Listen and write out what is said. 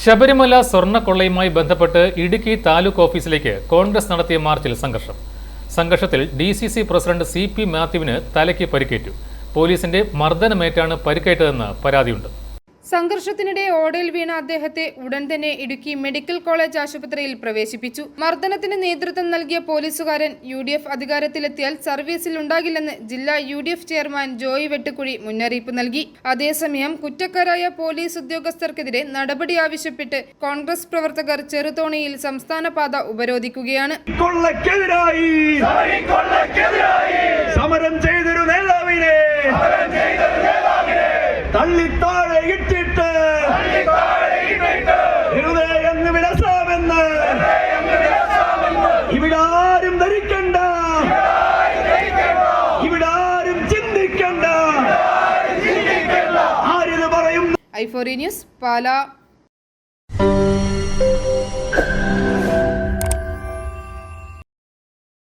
ശബരിമല സ്വർണ്ണക്കൊള്ളയുമായി ബന്ധപ്പെട്ട് ഇടുക്കി താലൂക്ക് ഓഫീസിലേക്ക് കോൺഗ്രസ് നടത്തിയ മാർച്ചിൽ സംഘർഷത്തിൽ DCC പ്രസിഡന്റ് CP മാത്യുവിന് തലയ്ക്ക് പരിക്കേറ്റു. പോലീസിന്റെ മർദ്ദനമേറ്റാണ് പരിക്കേറ്റതെന്ന് പരാതിയുണ്ട്. സംഘർഷത്തിനിടെ ഓടയിൽ വീണ അദ്ദേഹത്തെ ഉടൻ തന്നെ ഇടുക്കി മെഡിക്കൽ കോളേജ് ആശുപത്രിയിൽ പ്രവേശിപ്പിച്ചു. മർദ്ദനത്തിന് നേതൃത്വം നൽകിയ പോലീസുകാരൻ UDF അധികാരത്തിലെത്തിയാൽ സർവീസിൽ ഉണ്ടാകില്ലെന്ന് ജില്ലാ UDF ചെയർമാൻ ജോയി വെട്ടുകുഴി മുന്നറിയിപ്പ് നൽകി. അതേസമയം കുറ്റക്കാരായ പോലീസ് ഉദ്യോഗസ്ഥർക്കെതിരെ നടപടി ആവശ്യപ്പെട്ട് കോൺഗ്രസ് പ്രവർത്തകർ ചെറുതോണിയിൽ സംസ്ഥാന പാത ഉപരോധിക്കുകയാണ്. സമരം ചെയ്തൊരു നേതാവിനെ തള്ളിത്താഴെയിട്ടിട്ട് ഹൃദയം വിടസാമെന്ന് ഇവിടാരും ധരിക്കണ്ട, ഇവിടാരും ചിന്തിക്കണ്ട, ആരിത് പറയും. i4 news Pala.